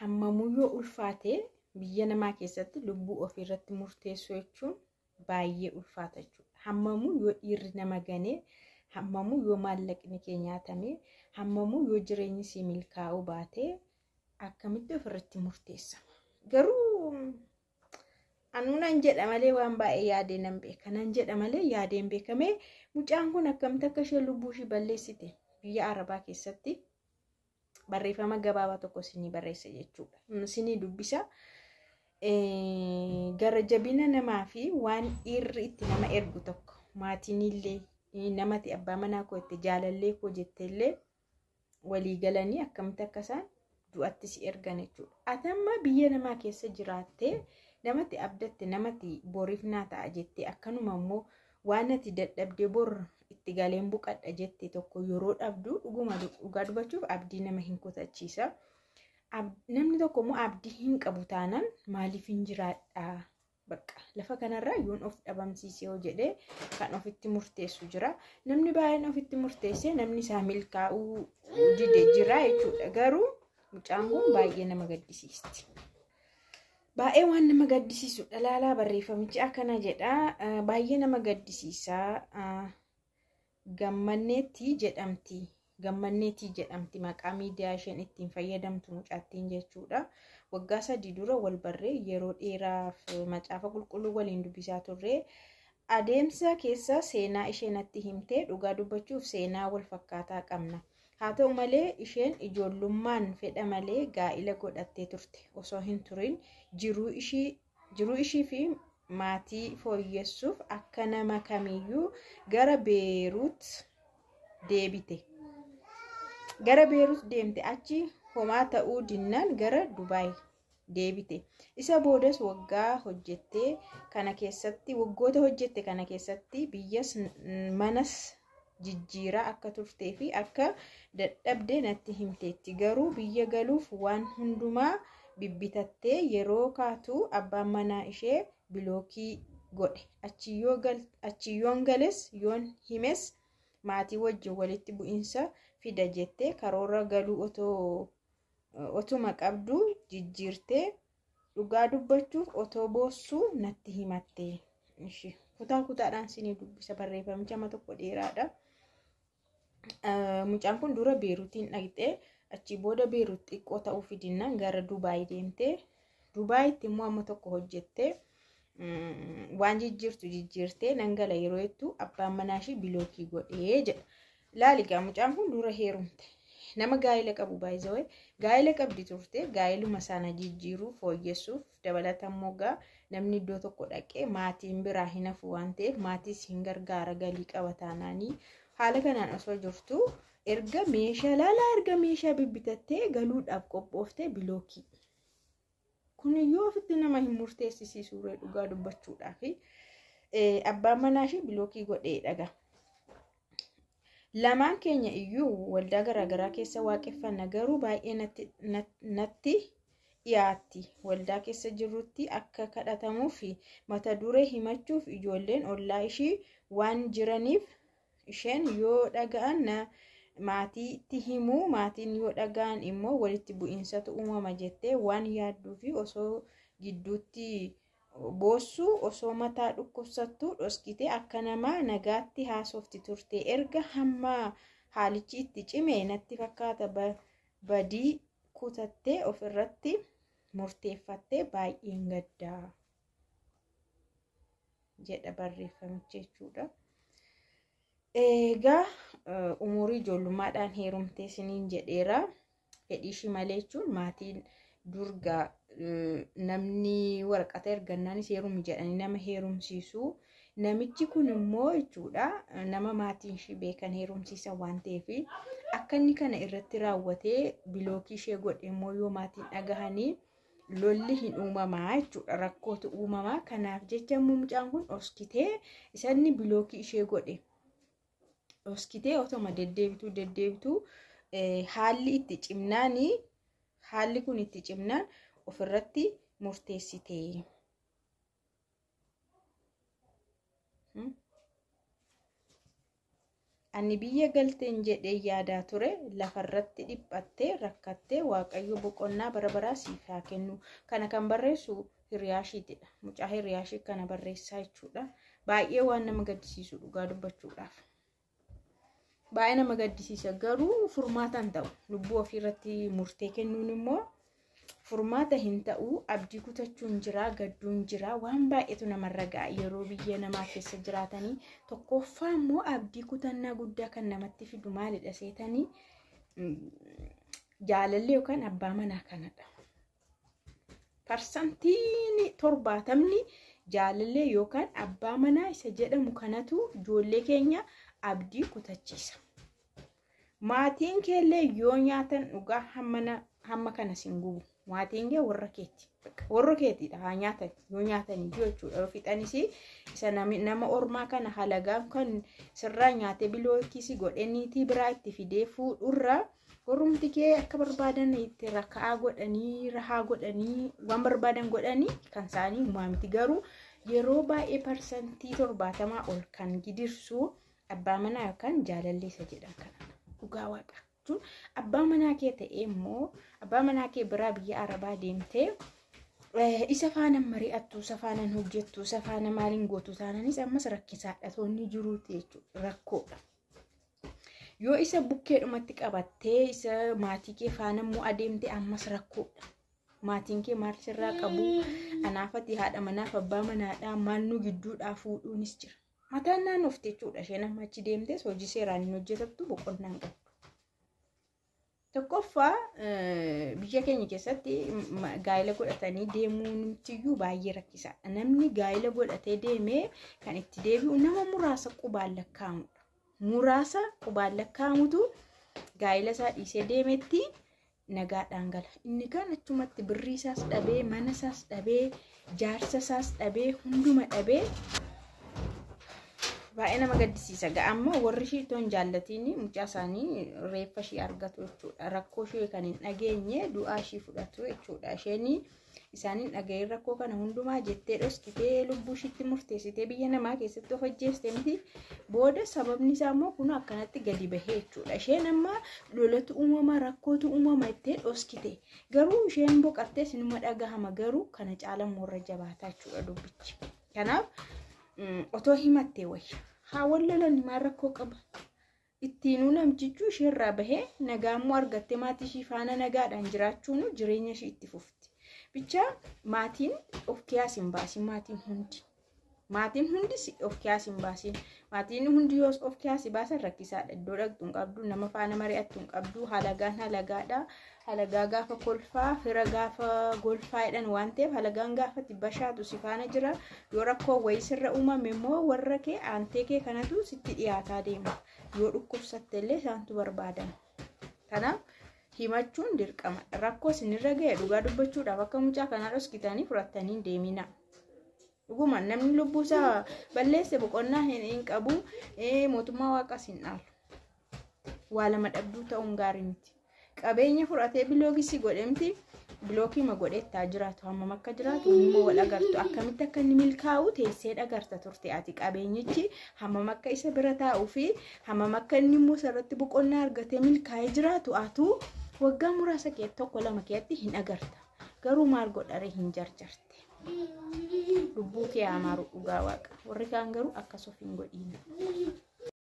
hammamuu yoo ulfaate biyya namaa keessatti lubbuu ofirratti murteessuu jechuun baay'ee ulfaata jechuudha. Hammamuu yoo dhiirri nama ganee, hammamuu yoo maallaqni kee nyaatame, hammamuu yoo jireenyi si milkaa'uu baate akkamitti ofirratti murteessa. Garuu anuunan jedha malee waan baay'ee yaadee nan beeka. Nan jedha malee yaadeen beekamee mucaan kun akkamitti akka ishee lubbuu ishee balleessite biyya Arabaa keessatti barreeffama gabaabaa tokko sinii barreessa jechuudha. Sinii dubbisa. Gara jabina namaa fi waan dhiirri itti nama ergu tokko maatiin illee namati abbaa manaa koo itti jaalallee koo jetteellee walii galanii akkamitti akka isaan du'atti si ergan jechuudha. Atamma biyya namaa keessa jiraattee namatti abdatte namatti boriif naa ta'a jettee akkanuma immoo waan ati dadhabdee bor itti galeen buqadha jettee tokko yeroo dhabdu dhugaa dubbachuuf abdii nama hin kutachiisa. Namni tokko immoo abdii hin qabu taanaan maaliif hin jiraadha bakka lafa kanarraa yoon of dhabamsiisee hoo jedhee kan ofitti murteessu jira. Namni baay'een ofitti murteessee namni isaa milkaa'uu dide jira jechuudha. Garuu mucaan kun baay'ee nama gaddisiisti. Baay'ee waan nama gaddisiisu dhalaalaa barreeffamichi akkana jedha. Baay'ee nama gaddisiisaa. Gammanneetii jedhamti maqaa miidiyaa isheen ittiin fayyadamtu mucaattiin jechuudha. Waggaa 3 dura wal barree yeroo dheeraaf macaafa qulqulluu waliin dubbisaa turre. Adeemsa keessa seenaa isheen natti himtee dhugaa dubbachuuf seenaa wal fakkaataa qabna. Haa ta'u malee isheen ijoollummaan fedha malee gaa'ila godhattee turte osoo hin turin jiruu ishii fi maatii fooyyessuuf akka nama kamiyyuu gara Beeruut deebite. Gara Beeruut deemte achi homaa ta'uu dinnaan gara Dubaay deebite. Isa boodas waggoota hojjette kana keessatti biyyas manas jijjiiraa akka turtee fi akka dadhabdee natti himteetti. Garuu biyya galuuf waan hundumaa bibbitattee yeroo kaatu abbaan manaa ishee bilookii godhe. Achi yoon gales yoon himes maatii wajjin walitti bu'insa fida jettee karoora galuu otuma qabdu jijjiirtee dhugaa dubbachuuf otoo boossuu natti himatte. Kutaadhaan sinii dubbisa barreeffamicha amma tokko dheeraadha. Mucaan kun dura Beeruutiin dhaqxee achi booda Beeruut xiqqoo ta'uu fidinnaan gara Dubaay deemtee Dubaayitti immoo amma tokko hojjettee waan jijjiirtee nangala yeroo jettu abbaan manaa ishee bilookii godhee jedha. Laaligaa mucaan kun dura heerumte. Nama gaa'ela qabu baay'isawee gaa'ela qabdi turte gaa'eluma sana jijjiiruu fooyyessuuf dabalatammoo namni iddoo tokko dhaqee maatiin biraa hin hafu waan ta'eef maatiis hin gargaara galii qaba taanaanii haala kanaan osoo jirtu erga meeshaa bibbitattee galuudhaaf qophooftee bilookii. Kun yoo ofitti nama hin murteessisiisu dhugaa dubbachuudhaaf abbaan manaa ishee bilookii godhee dhaga. Lamaan keenya iyyuu waldaa garaagaraa keessa waaqeffanna garuu baay'ee natti dhiyaatti. Waldaa keessa jirrutti akka kadhatamuu fi mata duree himachuuf ijoolleen ollaa ishii waan jiraniif isheen yoo dhaga'an maatiitti himuu maatiin yoo dhaga'an immoo walitti bu'insatu uumama jettee waan yaadduu fi osoo gidduutti boossuu osoo mataa dhukkubsattuu dhoskitee akka namaa nagaatti haasofti turte. Erga hamma haalichi itti cime natti fakkaata badii kutattee ofirratti murteeffattee baay'een gaddaa jedha barreeffamichi jechuudha. Egaa umurii ijoollummaadhaan heerumtee siniin jedheera. Fedhii ishii malee jechuun maatiin durgaa namni waraqata ergannaanis heerumi jedhanii nama heerumsiisu. Namichi kun immoo jechuudha nama maatiin ishii beekan heerumsiisa waan ta'eef akka inni kana irratti raawwatee bilookii ishee godhe immoo yoo maatiin dhagahanii lolli hin uumamaa jechuudha rakkootu uumamaa. Kanaaf jecha mucaan kun dhoskitee isanni bilookii ishee godhe dhoskitee otoma deddeebituu haalli kun itti cimnaan ofirratti murteessite. Ani biyya galteen jedhee yaadaa ture lafarratti dhiphattee rakkattee waaqayyo boqonnaa bara baraa siif haa kennu. Kana kan barreessu hiriyaashiitidha. Mucaa hiriyaashii kana barreessaa jechuudha. Baay'ee waan nama gaddisiisu dhugaa dubbachuudhaaf. Baay'ee nama gaddisiisa garuu furmaata hin ta'u. Lubbuu ofiirratti murtee kennuun immoo furmaata hin ta'u. Abdii kutachuun jira, gadduun jira, waan baay'eetu namarra ga'a yeroo biyya namaa keessa jiraatanii. Tokkoffaa immoo abdii kutannaa guddaa kan namatti fidu maalidha seetanii jaalalli yookaan abbaa manaa kanadha. Parsantiin 70 jaalallee yookaan abbaa manaa isa jedhamu kanatu ijoollee keenya abdii kutachiisa. Maatiin keellee yoo nyaatan dhugaa hamma kana sin gubu. Maatiin kee warra keeti. Warra keetidha haa nyaatan yoo nyaatanii jechuudha. Yoo fixanis isa nama ormaa kana halagaan kan sirraa nyaatee bilookiisi godhaniitii biraa itti fidee fuudhurraa warrumti kee akka barbaadan itti rakaa godhanii rahaa godhanii waan barbaadan godhanii kan isaanii maamiti garuu yeroo baay'ee parsantii 70 ol kan gidirsu abbaa manaa yookaan jaalallee isa jedhan kana. Dhugaa waaqa. Abbaa manaa kee ta'ee immoo abbaa manaa kee biraa biyya Arabaa deemtee isa faana mari'attu, isa faana hojjettu, isa faana maaliin gootu taananis ammas rakkisaadha toonni jiruuti jechuudha. Rakkoodha. Yoo isa bukkeedhumatti qabattee isa maatii kee faana immoo adeemte ammas rakkoodha. Maatiin kee maal sirraa qabu? Anaafati haadha manaaf abbaa manaadhaa maalnu gidduudhaa fuudhuunis jira. Mataan naannofte jechuudha. Isheen amma achi deemtes hojii seeraan hin hojjetattu boqonnaan qabdu. Tokkoffaa biyya keenya keessatti gaa'ela godhatanii deemuun tiyyuu baay'ee rakkisaadha. Namni gaa'ela godhatee deemee kan itti deebi'u nama muraasa qubaan lakkaa'amudha. Muraasa qubaan lakkaa'amutu gaa'ela isaa dhiisee deemetti nagaadhaan gala. Inni kan achumatti birrii isaas dhabee, mana isaas dhabee, jaarsa isaas dhabee, hunduma dhabee baay'ee nama gaddisiisa. Ga'amma warri ishii toon jaallatiin mucaa isaanii reeffa ishii argatu jechuudha. Rakkoo ishee kan hin dhageenye du'aa ishii fudhatu jechuudha. Isheen isaaniin dhaga'ee rakkoo kana hundumaa jettee dhoskitee lubbuu ishiitti murteessitee biyya namaa keessatti of ajjeeste miti. Booda sababni isaa immoo kun akkanatti gadi bahee jechuudha. Isheen amma lolatu uumama rakkootu uumama ittee dhoskite. Garuu isheen boqattee sinuma dhagahama garuu kana caalaan warra jabaataa jechuudha dubbichi. Kanaaf otoo himattee wayya. Haa wallalan maal rakkoo qaba. Ittiinuu namtichuu isheerraa bahee nagaammoo argattee maatii ishii faana nagaadhaan jiraachuun jireenya ishii itti fufti. Bicha maatiin of kiyaas hin baasin maatiin hundi. Maatiin hundis of kiyaas hin baasin. Maatiin hundi yoo of kiyaas baasan rakkisaadha. Iddoo dhaqxu hin qabdu, nama faana mari'attu hin qabdu, halagaan halagaadha. Halagaa gaafa kolfaa, fira gaafa golfaa jedhan waan ta'eef halagaan gaafa bashaatu si faana jira. Yoo rakkoo wayii sirra uumame immoo warra kee aantee kee kanatu sitti dhiyaataa deema. Yoo dhukkubsatte illee isaantu barbaadan. Kanaaf himachuun dirqama. Rakkoo isinirra ga'e dhugaa dubbachuudhaaf akka mucaa kanaa dhoskitanii fudhattanii deemina. Dhuguma namni lubbuusaa balleesse boqonnaa hin qabu mootummaa waaqas hin dhaalu. Waa lama dhabduu ta'uun gaarii miti. Qabeenya fudhatee biloogisi godhemti bilookii ma godhettaa jiraatu hammam akka jiraatu immoo wal agartu akkamitti akka inni milkaa'u teessee dhagarta turte ati qabeenyichi hammam akka isa bira taa'uu fi hammam akka inni immoo sarratti boqonnaa argatee milkaa'ee jiraatu atu waggaa muraasa kee tokko lama keetti hin agarta. Garuu maal godhare hin jarjarte. Lubbuu kee amaaru dhugaa waaqa. Warri kaan garuu akkas of hin godhiina.